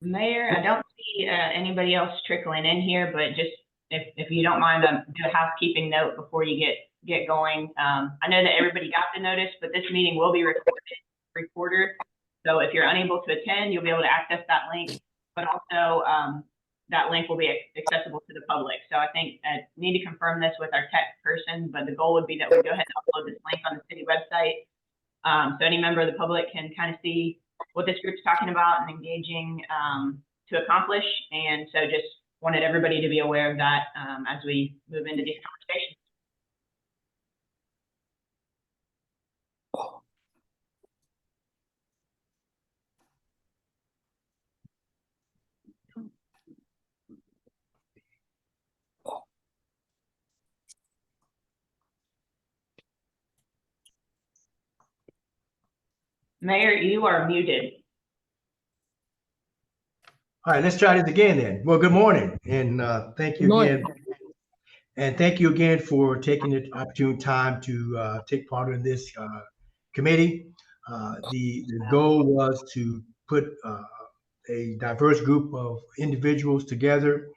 Mayor, I don't see anybody else trickling in here, but just if you don't mind, do a housekeeping note before you get going. I know that everybody got the notice, but this meeting will be recorded. So if you're unable to attend, you'll be able to access that link, but also that link will be accessible to the public. So I think I need to confirm this with our tech person, but the goal would be that we go ahead and upload this link on the city website. So any member of the public can kind of see what this group's talking about and engaging to accomplish. And so just wanted everybody to be aware of that as we move into these conversations. Mayor, you are muted. All right, let's try this again then. Well, good morning, and thank you again. And thank you again for taking the opportune time to take part in this committee. The goal was to put a diverse group of individuals together,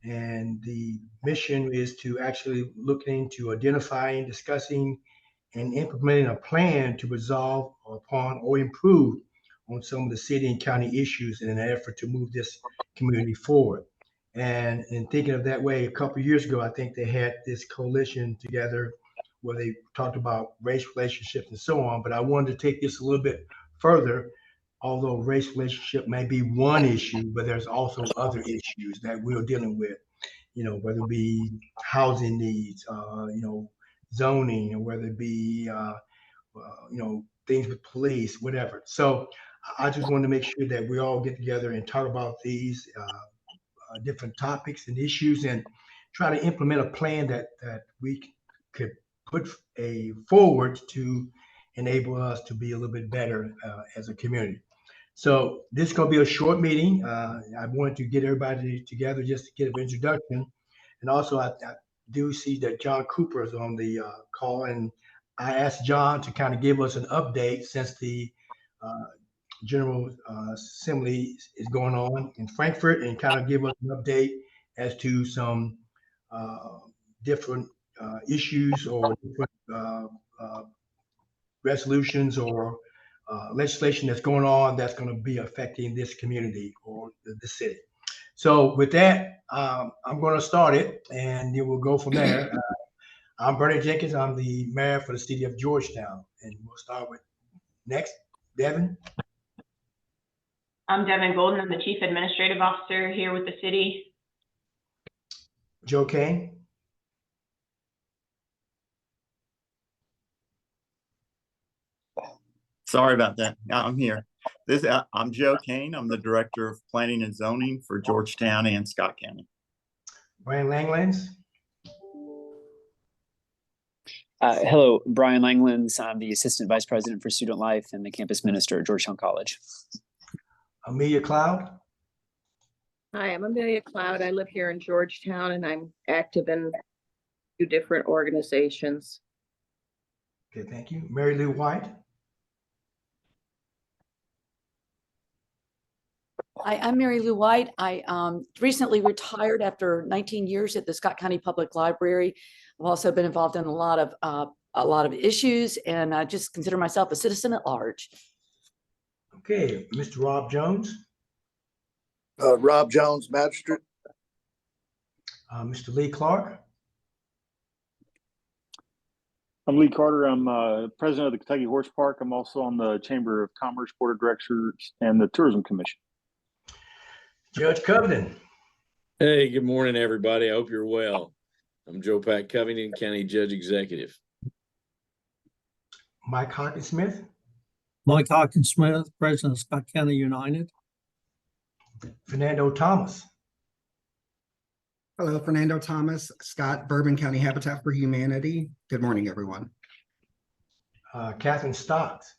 and the mission is to actually look into identifying, discussing, and implementing a plan to resolve upon or improve on some of the city and county issues in an effort to move this community forward. And in thinking of that way, a couple of years ago, I think they had this coalition together where they talked about race relationships and so on. But I wanted to take this a little bit further, although race relationship may be one issue, but there's also other issues that we're dealing with, whether it be housing needs, zoning, or whether it be, things with police, whatever. So I just wanted to make sure that we all get together and talk about these different topics and issues and try to implement a plan that we could put forward to enable us to be a little bit better as a community. So this is going to be a short meeting. I wanted to get everybody together just to get an introduction. And also I do see that John Cooper is on the call, and I asked John to kind of give us an update since the General Assembly is going on in Frankfurt, and kind of give us an update as to some different issues or different resolutions or legislation that's going on that's going to be affecting this community or the city. So with that, I'm going to start it, and then we'll go from there. I'm Bernie Jenkins. I'm the mayor for the city of Georgetown, and we'll start with next, Devin. I'm Devin Golden. I'm the Chief Administrative Officer here with the city. Joe Kane. Sorry about that. I'm here. I'm Joe Kane. I'm the Director of Planning and Zoning for Georgetown and Scott County. Brian Langlands. Hello, Brian Langlands. I'm the Assistant Vice President for Student Life and the Campus Minister at Georgetown College. Amelia Cloud. Hi, I'm Amelia Cloud. I live here in Georgetown, and I'm active in 2 different organizations. Okay, thank you. Mary Lou White. Hi, I'm Mary Lou White. I recently retired after 19 years at the Scott County Public Library. I've also been involved in a lot of issues, and I just consider myself a citizen at large. Okay, Mr. Rob Jones. Rob Jones, Magistrate. Mr. Lee Clark. I'm Lee Carter. I'm president of the Kentucky Horse Park. I'm also on the Chamber of Commerce Board of Directors and the Tourism Commission. Judge Covington. Hey, good morning, everybody. I hope you're well. I'm Joe Pat Covington, County Judge Executive. Mike Hawkins-Smith. Mike Hawkins-Smith, President of Scott County United. Fernando Thomas. Hello, Fernando Thomas, Scott, Bourbon County Habitat for Humanity. Good morning, everyone. Catherine Stocks.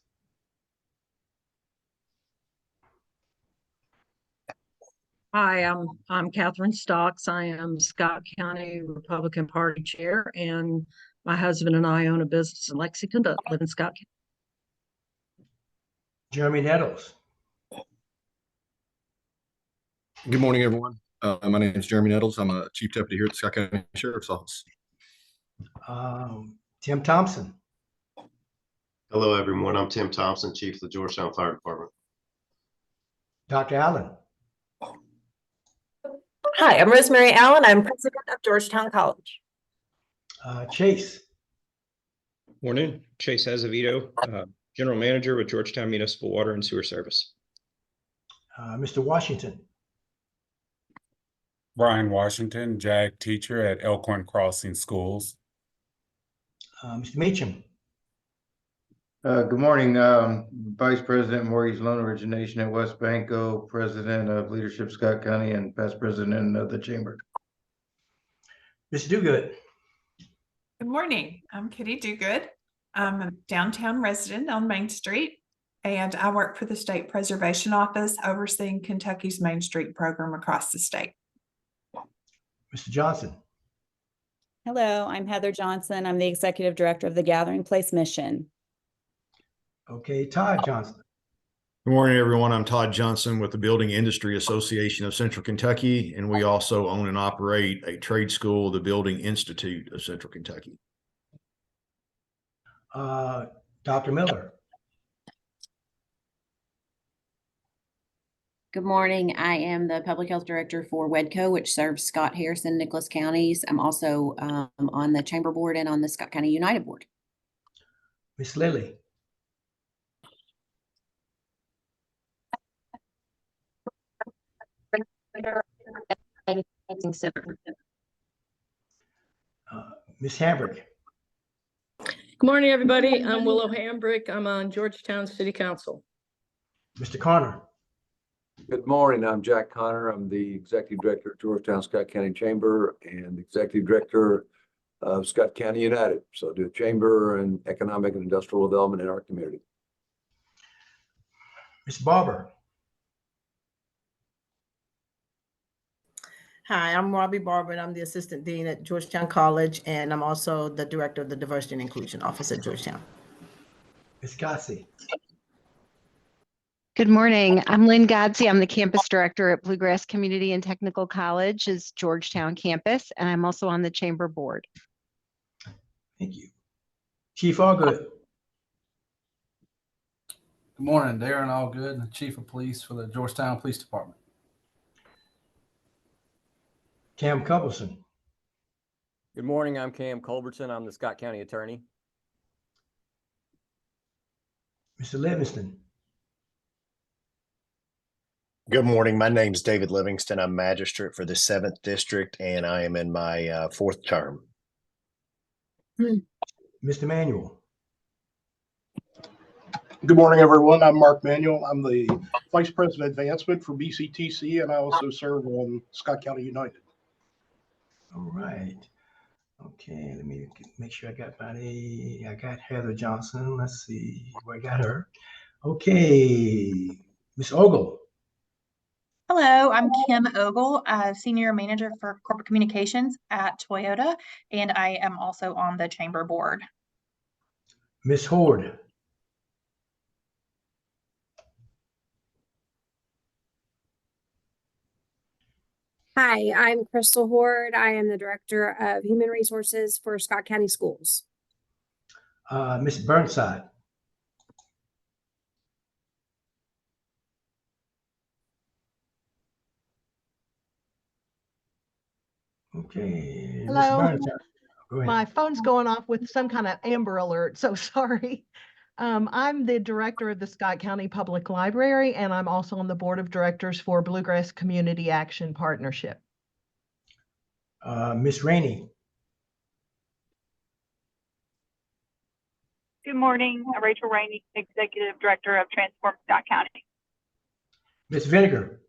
Hi, I'm Catherine Stocks. I am Scott County Republican Party Chair, and my husband and I own a business in Lexington, but live in Scott County. Jeremy Nettles. Good morning, everyone. My name is Jeremy Nettles. I'm a chief deputy here at the Scott County Sheriff's Office. Tim Thompson. Hello, everyone. I'm Tim Thompson, chief of the Georgetown Fire Department. Dr. Allen. Hi, I'm Rosemary Allen. I'm president of Georgetown College. Chase. Morning, Chase Azevedo, general manager with Georgetown Municipal Water and Sewer Service. Mr. Washington. Brian Washington, JAG teacher at Elkhorn Crossing Schools. Mr. Meacham. Good morning, Vice President Maurice Loan Origination at West Banco, President of Leadership Scott County, and past president of the Chamber. Mr. Duguid. Good morning. I'm Kitty Duguid. I'm a downtown resident on Main Street, and I work for the State Preservation Office, overseeing Kentucky's Main Street program across the state. Mr. Johnson. Hello, I'm Heather Johnson. I'm the executive director of the Gathering Place Mission. Okay, Todd Johnson. Good morning, everyone. I'm Todd Johnson with the Building Industry Association of Central Kentucky, and we also own and operate a trade school, the Building Institute of Central Kentucky. Dr. Miller. Good morning. I am the public health director for WEDCO, which serves Scott, Harrison, and Nicholas counties. I'm also on the chamber board and on the Scott County United board. Miss Lilly. Miss Hambrick. Good morning, everybody. I'm Willow Hambrick. I'm on Georgetown City Council. Mr. Connor. Good morning. I'm Jack Connor. I'm the executive director of Georgetown Scott County Chamber and executive director of Scott County United. So I do chamber and economic and industrial development in our community. Ms. Barber. Hi, I'm Robbie Barber, and I'm the assistant dean at Georgetown College, and I'm also the director of the Diversity and Inclusion Office at Georgetown. Ms. Gossi. Good morning. I'm Lynn Godsey. I'm the campus director at Bluegrass Community and Technical College's Georgetown campus, and I'm also on the chamber board. Thank you. Chief Allgood. Good morning, Darren Allgood, the chief of police for the Georgetown Police Department. Cam Cubbleson. Good morning. I'm Cam Culbertson. I'm the Scott County attorney. Mr. Livingston. Good morning. My name is David Livingston. I'm magistrate for the 7th District, and I am in my 4th term. Mr. Manuel. Good morning, everyone. I'm Mark Manuel. I'm the Vice President Advancement for BCTC, and I also serve on Scott County United. All right. Okay, let me make sure I got Heather Johnson. Let's see where I got her. Okay, Ms. Ogle. Hello, I'm Kim Ogle, Senior Manager for Corporate Communications at Toyota, and I am also on the chamber board. Ms. Horde. Hi, I'm Crystal Horde. I am the Director of Human Resources for Scott County Schools. Ms. Burnside. Okay. Ms. Hello. Burnside. Go ahead. My phone's going off with some kind of Amber Alert, so sorry. I'm the director of the Scott County Public Library, and I'm also on the board of directors for Bluegrass Community Action Partnership. Ms. Rainey. Good morning. I'm Rachel Rainey, Executive Director of Transform Scott County. Ms. Vinegar.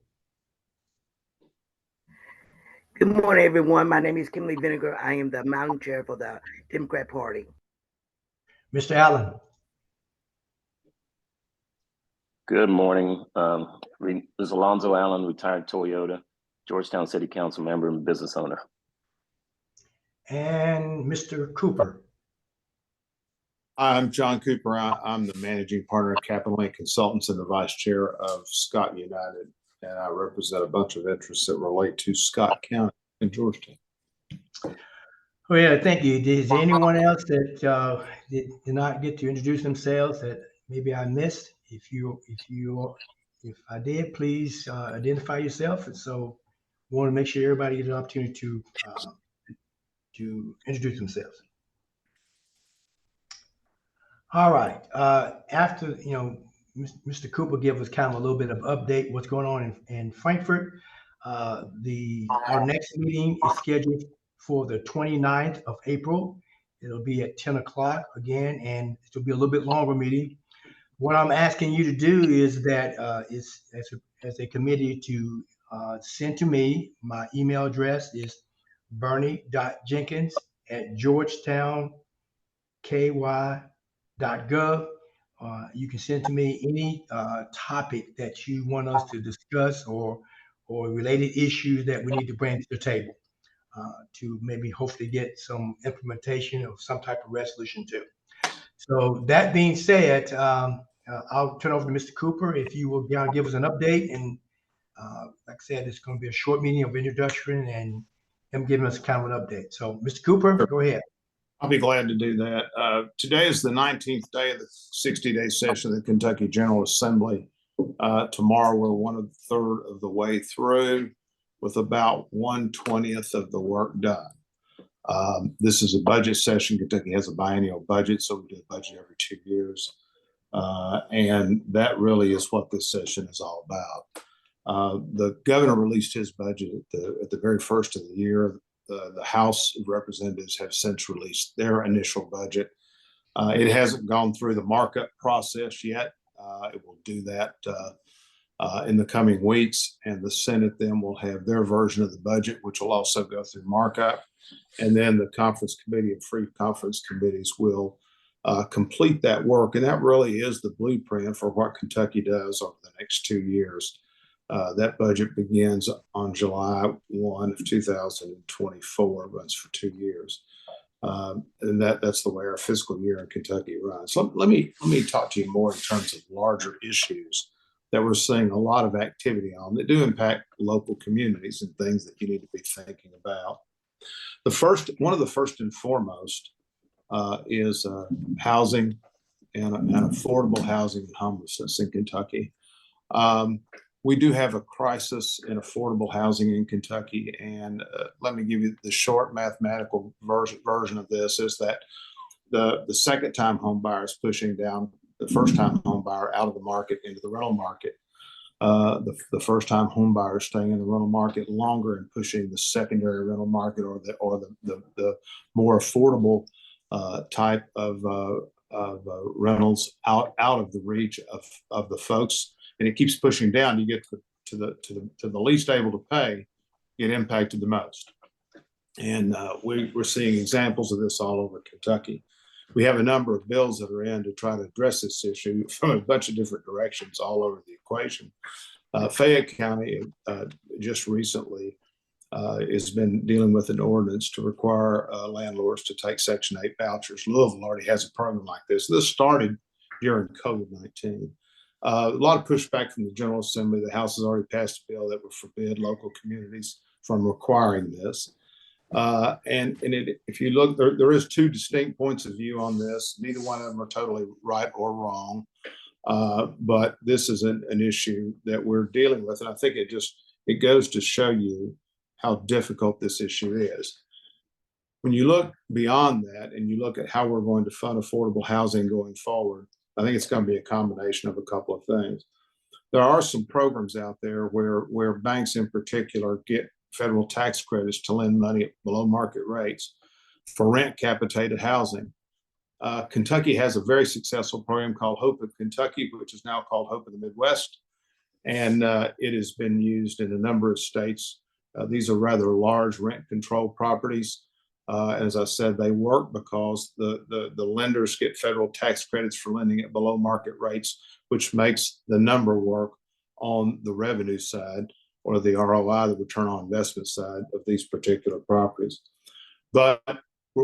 Good morning, everyone. My name is Kimberly Vinegar. I am the Mountain Chair for the Democrat Party. Mr. Allen. Good morning. This is Alonzo Allen, retired Toyota, Georgetown City Council member and business owner. And Mr. Cooper. I'm John Cooper. I'm the managing partner of Capital Link Consultants and the vice chair of Scott United. and I represent a bunch of interests that relate to Scott County and Georgetown. Oh, yeah, thank you. Is there anyone else that did not get to introduce themselves that maybe I missed? If I did, please identify yourself. And so we want to make sure everybody gets an opportunity to introduce themselves. All right. After, Mr. Cooper gave us kind of a little bit of update what's going on in Frankfurt. Our next meeting is scheduled for the 29th of April. It'll be at 10 o'clock again, and it'll be a little bit longer meeting. What I'm asking you to do is that as a committee to send to me. My email address is bernie.jenkins@georgetownky.gov. You can send to me any topic that you want us to discuss or related issues that we need to bring to the table to maybe hopefully get some implementation of some type of resolution to. So that being said, I'll turn over to Mr. Cooper if you will give us an update. And like I said, it's going to be a short meeting of introduction and him giving us kind of an update. So Mr. Cooper, go ahead. I'll be glad to do that. Today is the 19th day of the 60-day session of the Kentucky General Assembly. Tomorrow we're 1/3 of the way through with about 1/20th of the work done. This is a budget session. Kentucky has a biennial budget, so we do a budget every 2 years. And that really is what this session is all about. The governor released his budget at the very first of the year. The House of Representatives have since released their initial budget. It hasn't gone through the markup process yet. It will do that in the coming weeks, and the Senate then will have their version of the budget, which will also go through markup. And then the conference committee and free conference committees will complete that work. And that really is the blueprint for what Kentucky does over the next 2 years. That budget begins on July 1 of 2024, runs for 2 years. And that's the way our fiscal year in Kentucky runs. So let me talk to you more in terms of larger issues that we're seeing a lot of activity on that do impact local communities and things that you need to be thinking about. One of the first and foremost is housing and affordable housing and homelessness in Kentucky. We do have a crisis in affordable housing in Kentucky, and let me give you the short mathematical version of this is that the second-time home buyer is pushing down the first-time home buyer out of the market into the rental market. The first-time home buyer is staying in the rental market longer and pushing the secondary rental market or the more affordable type of rentals out of the reach of the folks. And it keeps pushing down. You get to the least able to pay, get impacted the most. And we're seeing examples of this all over Kentucky. We have a number of bills that are in to try to address this issue from a bunch of different directions all over the equation. Fayette County just recently has been dealing with an ordinance to require landlords to take Section 8 vouchers. Louisville already has a program like this. This started during COVID-19. A lot of pushback from the General Assembly. The House has already passed a bill that would forbid local communities from requiring this. If you look, there is 2 distinct points of view on this. Neither one of them are totally right or wrong. But this is an issue that we're dealing with. And I think it goes to show you how difficult this issue is. When you look beyond that and you look at how we're going to fund affordable housing going forward, I think it's going to be a combination of a couple of things. There are some programs out there where banks in particular get federal tax credits to lend money at below market rates for rent capitated housing. Kentucky has a very successful program called Hope of Kentucky, which is now called Hope of the Midwest. And it has been used in a number of states. These are rather large rent control properties. As I said, they work because the lenders get federal tax credits for lending at below market rates, which makes the number work on the revenue side or the ROI, the return on investment side of these particular properties. But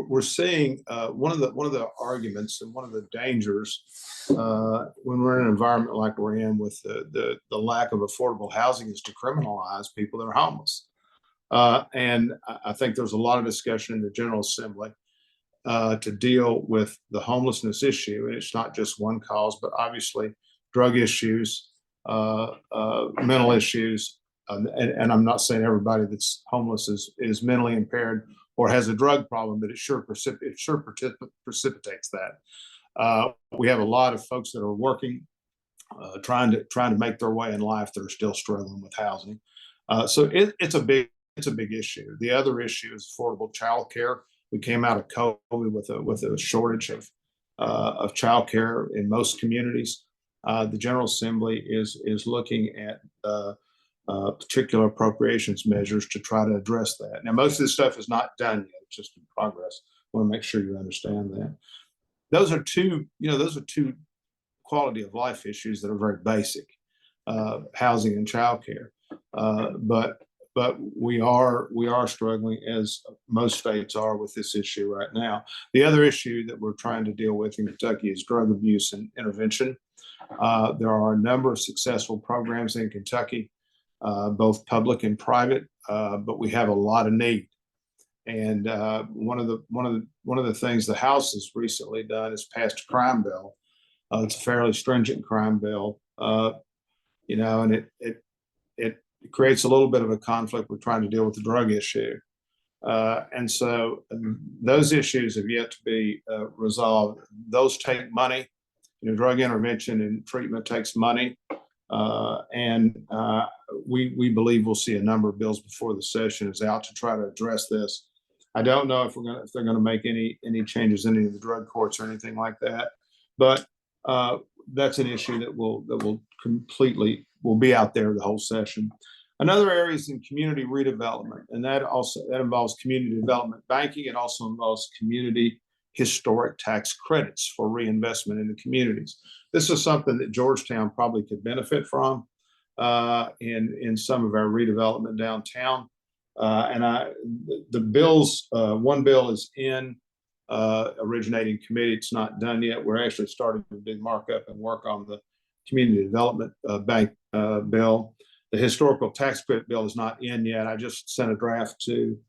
we're seeing one of the arguments and one of the dangers when we're in an environment like we're in with the lack of affordable housing is to criminalize people that are homeless. And I think there's a lot of discussion in the General Assembly to deal with the homelessness issue. And it's not just one cause, but obviously drug issues, mental issues. And I'm not saying everybody that's homeless is mentally impaired or has a drug problem, but it sure precipitates that. We have a lot of folks that are working, trying to make their way in life that are still struggling with housing. So it's a big issue. The other issue is affordable childcare. We came out of COVID with a shortage of childcare in most communities. The General Assembly is looking at particular appropriations measures to try to address that. Now, most of this stuff is not done yet; it's just in progress. I want to make sure you understand that. Those are two quality of life issues that are very basic, housing and childcare. But we are struggling, as most states are, with this issue right now. The other issue that we're trying to deal with in Kentucky is drug abuse and intervention. There are a number of successful programs in Kentucky, both public and private, but we have a lot of need. And one of the things the House has recently done is passed a crime bill. It's a fairly stringent crime bill, and it creates a little bit of a conflict with trying to deal with the drug issue. And so those issues have yet to be resolved. Those take money. Drug intervention and treatment takes money. And we believe we'll see a number of bills before the session is out to try to address this. I don't know if they're going to make any changes in any of the drug courts or anything like that, but that's an issue that will be out there the whole session. Another area is in community redevelopment, and that involves community development banking. It also involves community historic tax credits for reinvestment in the communities. This is something that Georgetown probably could benefit from in some of our redevelopment downtown. The bills, one bill is in originating committee. It's not done yet. We're actually starting to do markup and work on the community development bank bill. The historical tax credit bill is not in yet. I just sent a draft to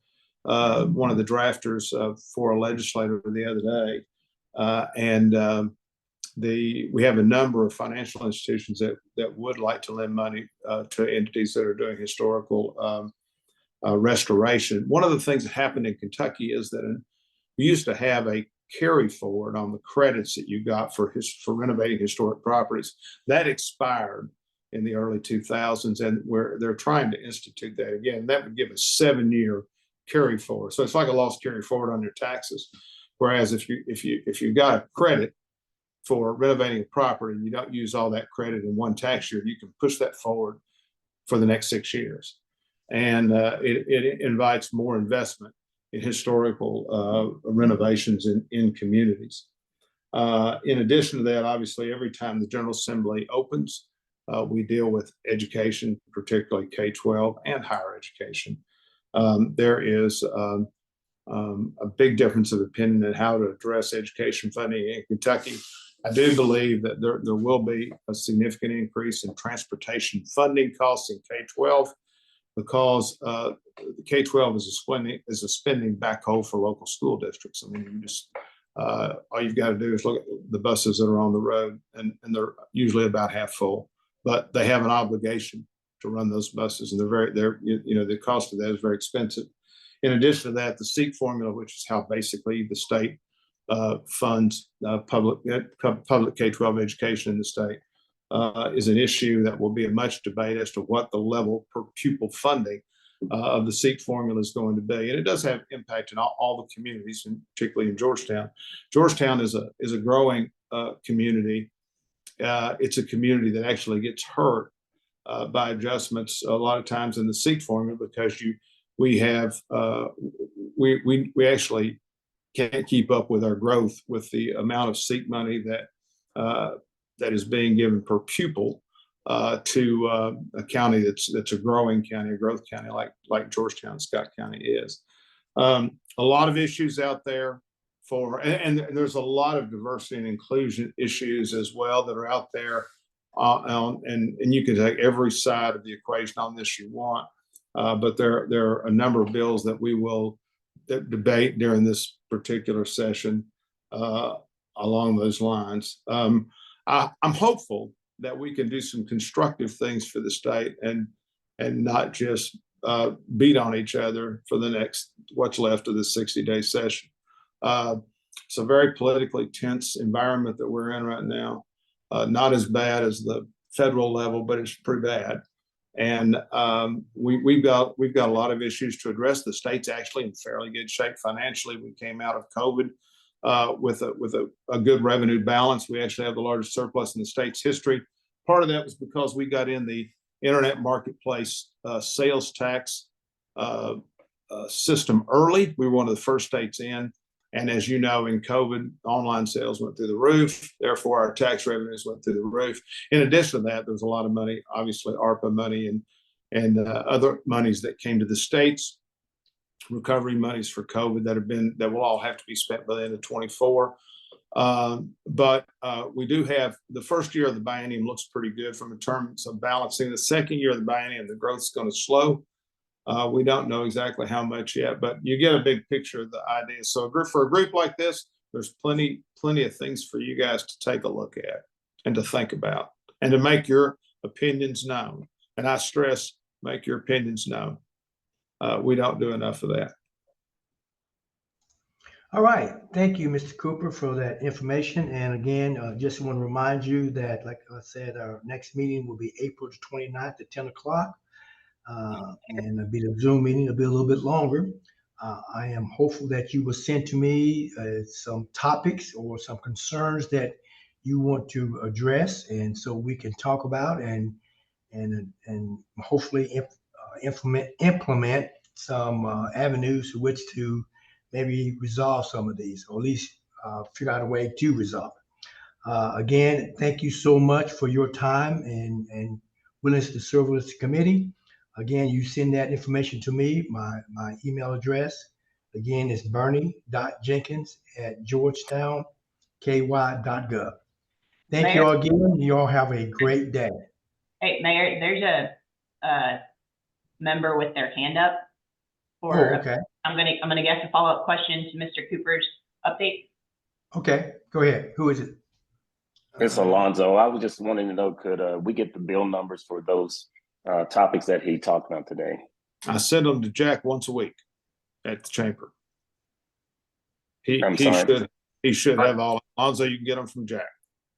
one of the drafters for a legislator the other day. We have a number of financial institutions that would like to lend money to entities that are doing historical restoration. One of the things that happened in Kentucky is that we used to have a carry forward on the credits that you got for renovating historic properties. That expired in the early 2000s, and where they're trying to institute that again. That would give a 7-year carry forward. So it's like a lost carry forward on your taxes. Whereas if you got a credit for renovating a property and you don't use all that credit in one tax year, you can push that forward for the next 6 years. And it invites more investment in historical renovations in communities. In addition to that, obviously, every time the General Assembly opens, we deal with education, particularly K-12 and higher education. There is a big difference of opinion in how to address education funding in Kentucky. I do believe that there will be a significant increase in transportation funding costs in K-12 because K-12 is a spending backhoe for local school districts. I mean, all you've got to do is look at the buses that are on the road, and they're usually about half full. But they have an obligation to run those buses, and the cost of that is very expensive. In addition to that, the SEEK formula, which is how basically the state funds public K-12 education in the state, is an issue that will be a much debate as to what the level per pupil funding of the SEEK formula is going to be. And it does have impact in all the communities, and particularly in Georgetown. Georgetown is a growing community. It's a community that actually gets hurt by adjustments a lot of times in the SEEK formula because we actually can't keep up with our growth with the amount of SEEK money that is being given per pupil to a county that's a growing county, a growth county like Georgetown, Scott County is. A lot of issues out there and there's a lot of diversity and inclusion issues as well that are out there. And you can take every side of the equation on this you want. But there are a number of bills that we will debate during this particular session along those lines. I'm hopeful that we can do some constructive things for the state and not just beat on each other for the next what's left of the 60-day session. It's a very politically tense environment that we're in right now. Not as bad as the federal level, but it's pretty bad. And we've got a lot of issues to address. The state's actually in fairly good shape financially. We came out of COVID with a good revenue balance. We actually have the largest surplus in the state's history. Part of that was because we got in the internet marketplace sales tax system early. We were one of the first states in. And as you know, in COVID, online sales went through the roof. Therefore, our tax revenues went through the roof. In addition to that, there was a lot of money, obviously ARPA money and other monies that came to the states, recovery monies for COVID that will all have to be spent by the end of 24. But we do have the first year of the biennium looks pretty good from in terms of balancing. The second year of the biennium, the growth is going to slow. We don't know exactly how much yet, but you get a big picture of the idea. So for a group like this, there's plenty of things for you guys to take a look at and to think about and to make your opinions known. And I stress, make your opinions known. We don't do enough of that. All right. Thank you, Mr. Cooper, for that information. And again, just want to remind you that, like I said, our next meeting will be April the 29th at 10 o'clock. And it'll be the Zoom meeting. It'll be a little bit longer. I am hopeful that you will send to me some topics or some concerns that you want to address, and so we can talk about and hopefully implement some avenues to which to maybe resolve some of these, or at least figure out a way to resolve it. Again, thank you so much for your time and willingness to serve with the committee. Again, you send that information to me. My email address, again, is bernie.jenkins@georgetownky.gov. Thank you all again. You all have a great day. Hey, Mayor, there's a member with their hand up. Okay. I'm gonna guess a follow-up question to Mr. Cooper's update. Okay, go ahead. Who is it? It's Alonzo. I was just wanting to know, could we get the bill numbers for those topics that he talked about today? I send them to Jack once a week at the chamber. He should have all. Alonzo, you can get them from Jack.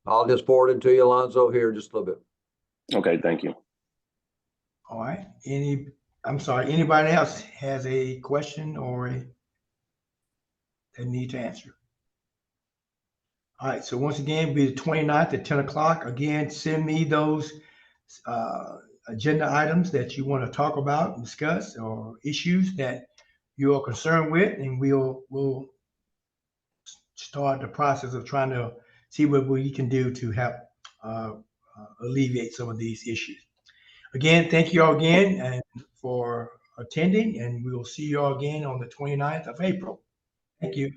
I'll just forward it to you, Alonzo, here just a little bit. Okay, thank you. All right. Anybody else has a question or they need to answer? All right. So once again, it'll be the 29th at 10 o'clock. Again, send me those agenda items that you want to talk about and discuss, or issues that you are concerned with, and we'll start the process of trying to see what we can do to help alleviate some of these issues. Again, thank you all again and for attending, and we will see you all again on the 29th of April. Thank you.